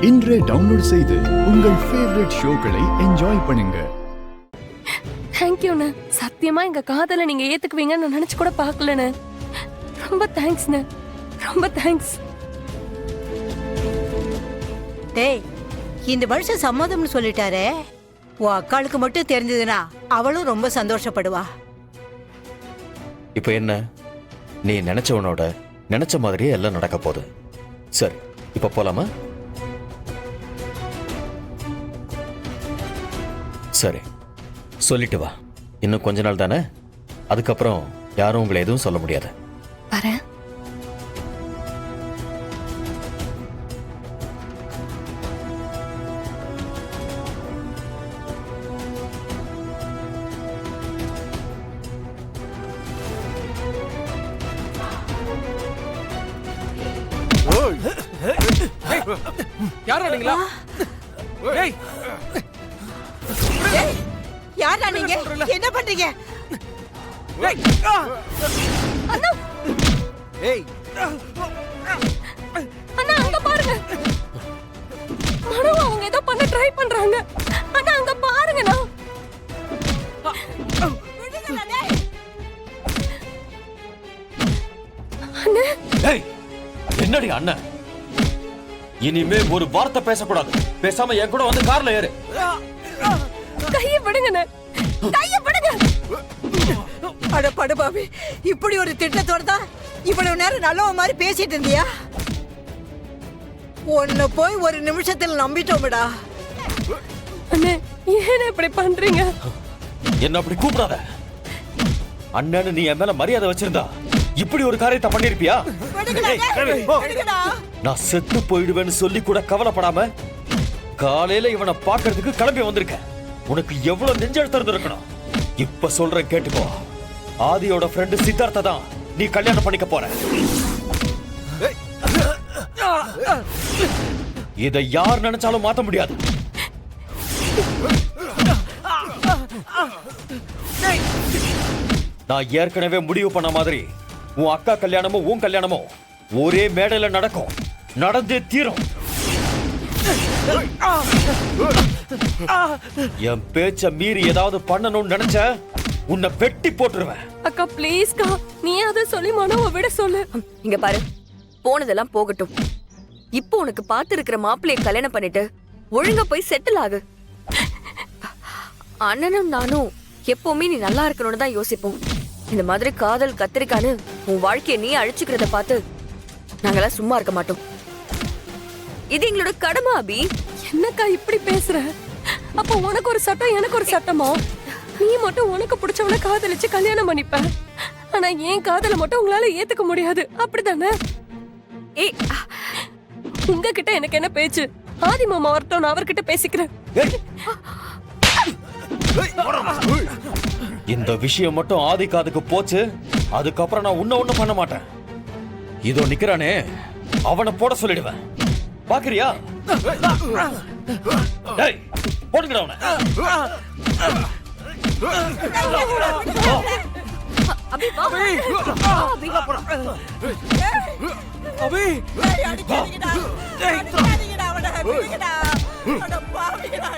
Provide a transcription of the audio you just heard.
இன்றே டவுன்லோட் செய்து உங்கள் ஃபேவரட் ஷோக்களை என்ஜாய் பண்ணுங்க. தேங்க்யூண்ணே. சத்தியமா எங்க காதலை நீங்க ஏத்துக்குவீங்கன்னு நான் நினைச்சு கூட பார்க்கலண்ணே. ரொம்ப தேங்க்ஸ்ண்ணே, ரொம்ப தேங்க்ஸ். டேய், இந்த வருஷம் சம்மதம்னு சொல்லிட்டாரே, உன் அக்காளுக்கு மட்டும் தெரிஞ்சதுன்னா அவளும் ரொம்ப சந்தோஷப்படுவா. இப்ப என்ன, நீ நினைச்சவனோட நினைச்ச மாதிரியே எல்லாம் நடக்க போகுது. சரி, இப்ப போலாமா? சரி, சொல்லிட்டு வா. இன்னும் கொஞ்ச நாள் தானே, அதுக்கப்புறம் யாரும் உங்களை எதுவும் சொல்ல முடியாது. வரேன். யாரா நீங்களா? ஏய், யாரா நீங்க? என்ன பண்றீங்க? அண்ணா, ஏய், அண்ணா அங்க பாருங்க. மனோ அவங்க ஏதோ பண்ண ட்ரை பண்றாங்க. அண்ணா அங்க பாருங்கண்ணா. அண்ணா, ஏய், என்னடி அண்ணன்? இனிமே ஒரு வார்த்தை பேசக்கூடாது. பேசாம என் கூட வந்து கார்ல ஏறு. கையை விடுங்கண்ணே, கையை விடுங்க. அட படுபாவி, இப்படி ஒரு திட்டத்தோட தான் இவ்வளவு நேரம் நல்லவ மாதிரி பேசிட்டு இருந்தியா? உன்னை போய் ஒரு நிமிஷத்துல நம்பிட்டோம்டா. அண்ணே, ஏன் இப்படி பண்றீங்க? என்ன அப்படி கூப்பிடாத. அண்ணன்னு நீ என் மேல மரியாதை வச்சிருந்தா இப்படி ஒரு காரியத்தை பண்ணிருப்பியா? நான் செத்து போயிடுவேன்னு சொல்லி கூட கவலைப்படாம காலையில இவனை பாக்குறதுக்கு கிளம்பி வந்திருக்கேன். உனக்கு எவ்வளவு நெஞ்செழுத்தம் இருந்திருக்கணும். இப்ப சொல்றேன் கேட்டுக்கோ. ஆதியோட ஃப்ரெண்டு சித்தார்த்த தான் நீ கல்யாணம் பண்ணிக்க போற. இதை யார் நினைச்சாலும் மாத்த முடியாது. நான் ஏற்கனவே முடிவு பண்ண மாதிரி உன் அக்கா கல்யாணமும் உன் கல்யாணமும் ஒரே மேடையில நடக்கும். நடந்தே தீரும். என் பேச்ச மீறி ஏதாவது பண்ணணும்னு நினைச்ச உன்னை வெட்டி போட்டுருவேன். அக்கா ப்ளீஸ்க்கா, நீ அதை சொல்லி மனோவை விட சொல்லு. இங்க பாரு, போனதெல்லாம் போகட்டும். இப்போ உனக்கு பார்த்து இருக்கிற மாப்பிள்ளைய கல்யாணம் பண்ணிட்டு ஒழுங்கா போய் செட்டில் ஆகு. அண்ணனும் நானும் எப்பவுமே நீ நல்லா இருக்கணும்னு தான் யோசிப்போம். இந்த மாதிரி காதல் கத்திரிக்கான்னு உன் வாழ்க்கைய நீ அழிச்சுக்கிறத பார்த்து நாங்கெல்லாம் சும்மா இருக்க மாட்டோம். இது எங்களோட கடமை. அபி, என்னக்கா இப்படி பேசுற? அப்ப உனக்கு ஒரு சட்டம், எனக்கு ஒரு சட்டமா? நீ மட்டும் உனக்கு பிடிச்சவன காதலிச்சு கல்யாணம் பண்ணிப்ப. ஆனா ஏன் காதலை மட்டும் உங்களால ஏத்துக்க முடியாது, அப்படித்தானே? ஏய், உங்ககிட்ட எனக்கு என்ன பேச்சு? ஆதி மாமா வரட்டும், நான் அவர்கிட்ட பேசிக்கிறேன். இந்த விஷயம் மட்டும் ஆதி காதுக்கு போச்சு, அதுக்கப்புறம் நான் ஒண்ணு பண்ண மாட்டேன். இதோ நிக்கிறானே, அவனை போட சொல்லிடுவேன். பாக்குறியா? டேய், போடுங்கடா அவனை. அபி வா. அபி வா போலாம். அபி, அடிக்காதீங்கடா, அடிக்காதீங்கடா, அவனை அடிக்காதீங்கடா. அட பாவிகளா.